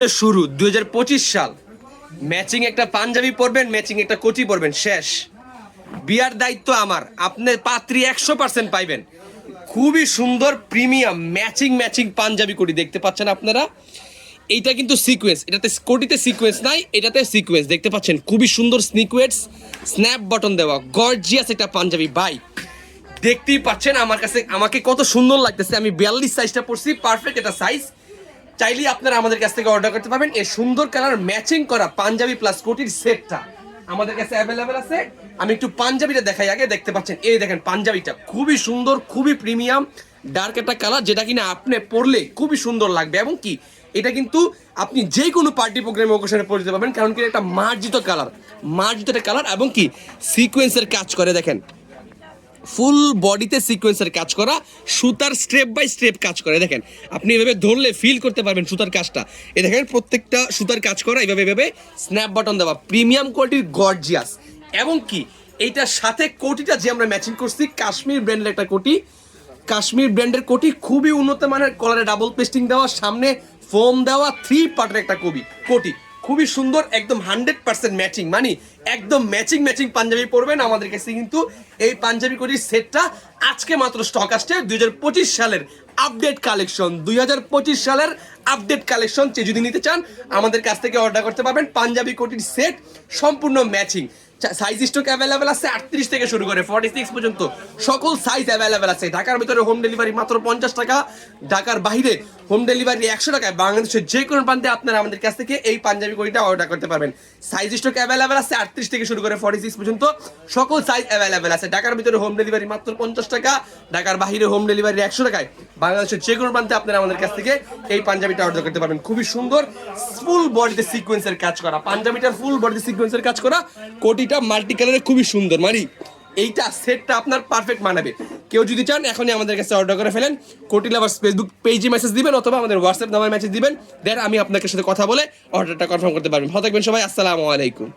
শুরু 2025 সাল। ম্যাচিং একটা পাঞ্জাবি পরবেন, ম্যাচিং একটা কোটি পরবেন, শেষ। বিয়ার দায়িত্ব আমার, আপনার পাত্রী 100% পাইবেন। খুবই সুন্দর প্রিমিয়াম ম্যাচিং ম্যাচিং পাঞ্জাবি কোটি দেখতে পাচ্ছেন আপনারা। এইটা কিন্তু সিকোয়েন্স, এটাতে কোটিতে সিকোয়েন্স নাই, এটাতে সিকোয়েন্স দেখতে পাচ্ছেন। খুবই সুন্দর সিকোয়েন্স, স্ন্যাপ বাটন দেওয়া, গর্জিয়াস একটা পাঞ্জাবি ভাই। দেখতেই পাচ্ছেন আমার কাছে আমাকে কত সুন্দর লাগতেছে। আমি 42 সাইজটা পরছি, পারফেক্ট এটা সাইজ। চাইলেই আপনারা আমাদের কাছ থেকে অর্ডার করতে পারবেন। এই সুন্দর কালার ম্যাচিং করা পাঞ্জাবি প্লাস কোটির সেটটা আমাদের কাছে অ্যাভেলেবেল আছে। আমি একটু পাঞ্জাবিটা দেখাই আগে। দেখতে পাচ্ছেন, এই দেখেন পাঞ্জাবিটা খুবই সুন্দর, খুবই প্রিমিয়াম ডার্ক একটা কালার, যেটা কিনা আপনি পরলে খুবই সুন্দর লাগবে। এবং কি এটা কিন্তু আপনি যে কোনো পার্টি প্রোগ্রামে ওকেশনে পরে দিতে পারবেন, কারণ কি এটা মার্জিত কালার, মার্জিত একটা কালার। এবং কি সিকোয়েন্সের কাজ করে দেখেন, ফুল বডিতে সিকোয়েন্সের কাজ করা, সুতার স্টেপ বাই স্টেপ কাজ করে দেখেন। আপনি এভাবে ধরলে ফিল করতে পারবেন সুতার কাজটা। এই দেখেন প্রত্যেকটা সুতার কাজ করা, এইভাবে এভাবে স্ন্যাপ বাটন দেওয়া, প্রিমিয়াম কোয়ালিটির গর্জিয়াস। এবং কি এইটার সাথে কোটিটা যে আমরা ম্যাচিং করছি, কাশ্মীর ব্র্যান্ডের একটা কোটি, কাশ্মীর ব্র্যান্ডের কোটি, খুবই উন্নত মানের, কলারে ডাবল পেস্টিং দেওয়া, সামনে ফোম দেওয়া, 3 পার্টের একটা কোটি, খুবই সুন্দর, একদম 100% ম্যাচিং। মানে একদম ম্যাচিং ম্যাচিং পাঞ্জাবি পরবেন আমাদের কাছে। কিন্তু এই পাঞ্জাবি কোটির সেটটা আজকে মাত্র স্টক আসছে। 2025 সালের আপডেট কালেকশন, 2025 সালের আপডেট কালেকশন। যদি নিতে চান আমাদের কাছ থেকে অর্ডার করতে পারবেন। পাঞ্জাবি কোটির সেট সম্পূর্ণ ম্যাচিং। সাইজ স্টক অ্যাভেলেবেল আছে 38 থেকে শুরু করে 46 পর্যন্ত সকল সাইজ অ্যাভেলেবেল আছে। ঢাকার ভিতরে হোম ডেলিভারি মাত্র 50 টাকা, ঢাকার বাইরে হোম ডেলিভারি 100 টাকায়। বাংলাদেশের যে কোনো প্রান্তে আপনারা আমাদের কাছ থেকে এই পাঞ্জাবি কোটিটা অর্ডার করতে পারবেন। সাইজ স্টক অ্যাভেলেবেল আছে 38 থেকে শুরু করে 46 পর্যন্ত সকল সাইজ অ্যাভেলেবেল আছে। ঢাকার ভিতরে হোম ডেলিভারি মাত্র 50 টাকা, ঢাকার বাইরে হোম ডেলিভারি 100 টাকায়। বাংলাদেশের যে কোনো প্রান্তে আপনারা আমাদের কাছ থেকে এই পাঞ্জাবিটা অর্ডার করতে পারবেন। খুবই সুন্দর ফুল বডিতে সিকোয়েন্সের কাজ করা পাঞ্জাবিটার, ফুল বডিতে সিকোয়েন্সের কাজ করা কোটিটা মাল্টি কালারে খুবই সুন্দর। মানে এইটা সেটটা আপনার পারফেক্ট মানাবে। কেউ যদি চান এখনই আমাদের কাছে অর্ডার করে ফেলেন। কোটি লাভার্স ফেসবুক পেজে মেসেজ দিবেন অথবা আমাদের হোয়াটসঅ্যাপ নাম্বারে মেসেজ দিবেন, দেন আমি আপনাদের সাথে কথা বলে অর্ডারটা কনফার্ম করতে পারবেন। ভালো থাকবেন সবাই, আসসালামু আলাইকুম।